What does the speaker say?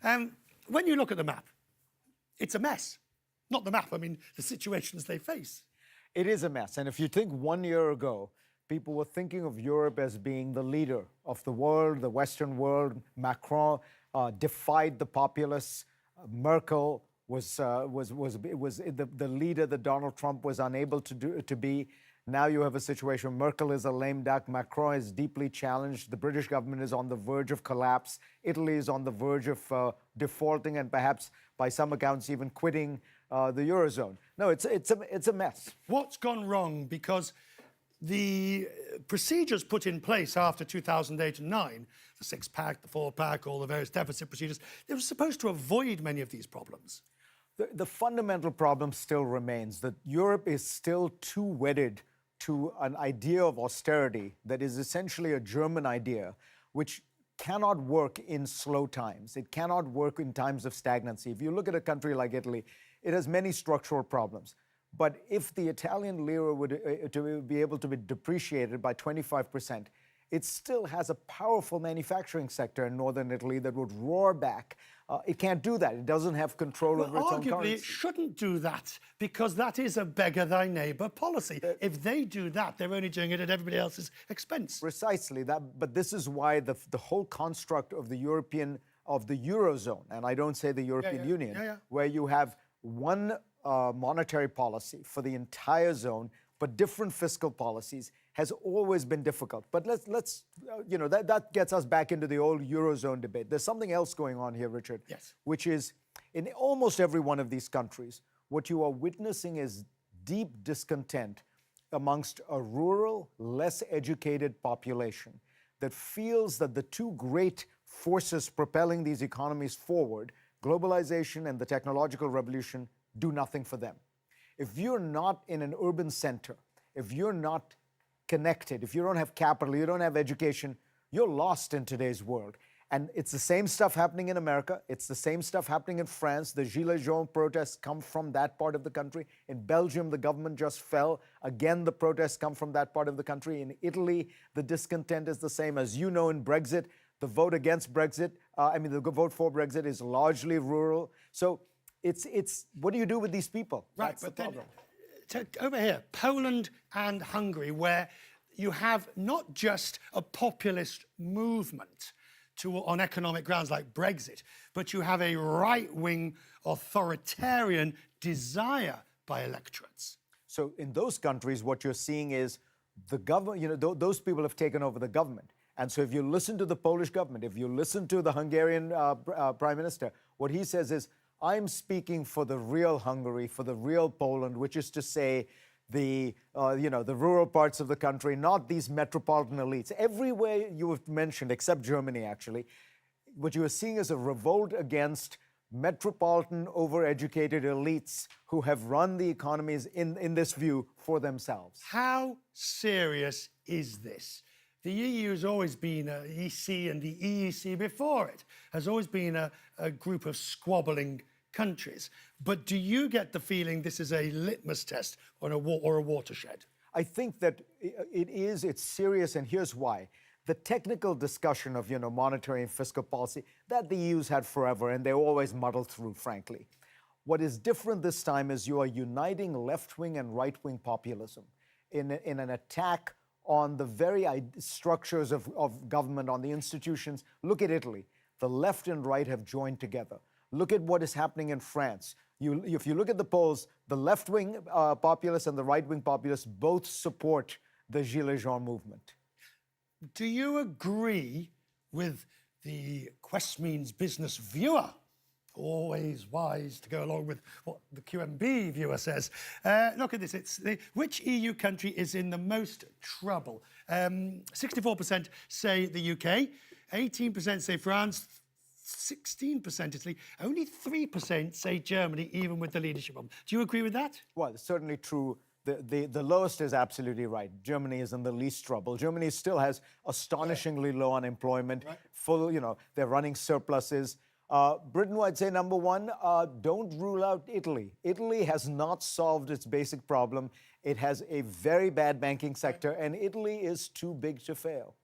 When you look at the map, it's a mess. Not the map, I mean the situations they face. It is a mess. And if you think 1 year ago, people were thinking of Europe as being the leader of the world, the Western world. Macron defied the populists. Merkel was the leader that Donald Trump was unable to be. Now you have a situation where Merkel is a lame duck. Macron is deeply challenged. The British government is on the verge of collapse. Italy is on the verge of defaulting and perhaps, by some accounts, even quitting the Eurozone. No, it's a mess. What's gone wrong? Because the procedures put in place after 2008 and 9, the six-pack, the four-pack, all the various deficit procedures, they were supposed to avoid many of these problems. The fundamental problem still remains that Europe is still too wedded to an idea of austerity that is essentially a German idea, which cannot work in slow times. It cannot work in times of stagnancy. If you look at a country like Italy, it has many structural problems. But if the Italian lira were to be able to be depreciated by 25%, it still has a powerful manufacturing sector in northern Italy that would roar back. It can't do that. It doesn't have control over its own currency. Arguably, it shouldn't do that because that is a beggar thy neighbour policy. If they do that, they're only doing it at everybody else's expense. Precisely that. But this is why the whole construct of the Eurozone, and I don't say the European Union, where you have one monetary policy for the entire zone, but different fiscal policies, has always been difficult. But let's that gets us back into the old Eurozone debate. There's something else going on here, Richard. Yes. Which is, in almost every one of these countries, what you are witnessing is deep discontent amongst a rural, less educated population that feels that the two great forces propelling these economies forward, globalization and the technological revolution, do nothing for them. If you're not in an urban center, if you're not connected, if you don't have capital, you don't have education, you're lost in today's world. And it's the same stuff happening in America. It's the same stuff happening in France. The Gilets jaunes protests come from that part of the country. In Belgium, the government just fell. Again, the protests come from that part of the country. In Italy, the discontent is the same. As you know, in Brexit, the vote against Brexit, the vote for Brexit is largely rural. So it's what do you do with these people? Right, That's but the then problem. Over here, Poland and Hungary, where you have not just a populist movement on economic grounds like Brexit, but you have a right-wing authoritarian desire by electorates. So in those countries, what you're seeing is the government, those people have taken over the government. And so if you listen to the Polish government, if you listen to the Hungarian prime minister, what he says is, I'm speaking for the real Hungary, for the real Poland, which is to say the rural parts of the country, not these metropolitan elites. Everywhere you have mentioned, except Germany, actually, what you are seeing is a revolt against metropolitan, overeducated elites who have run the economies in this view for themselves. How serious is this? The EU has always been, EC and the EEC before it, has always been a group of squabbling countries. But do you get the feeling this is a litmus test or a watershed? I think that it's serious, and here's why. The technical discussion of, monetary and fiscal policy, that the EU's had forever, and they always muddle through, frankly. What is different this time is you are uniting left-wing and right-wing populism in an attack on the very structures of government, on the institutions. Look at Italy. The left and right have joined together. Look at what is happening in France. If you look at the polls, the left-wing populists and the right-wing populists both support the Gilets jaunes movement. Do you agree with the Quest Means Business viewer? Always wise to go along with what the QMB viewer says. Look at this. Which EU country is in the most trouble? 64% say the UK, 18% say France, 16% Italy, only 3% say Germany, even with the leadership problem. Do you agree with that? Well, it's certainly true. The lowest is absolutely right. Germany is in the least trouble. Germany still has astonishingly low unemployment, they're running surpluses. Britain, I'd say number one, don't rule out Italy. Italy has not solved its basic problem. It has a very bad banking sector, and Italy is too big to fail.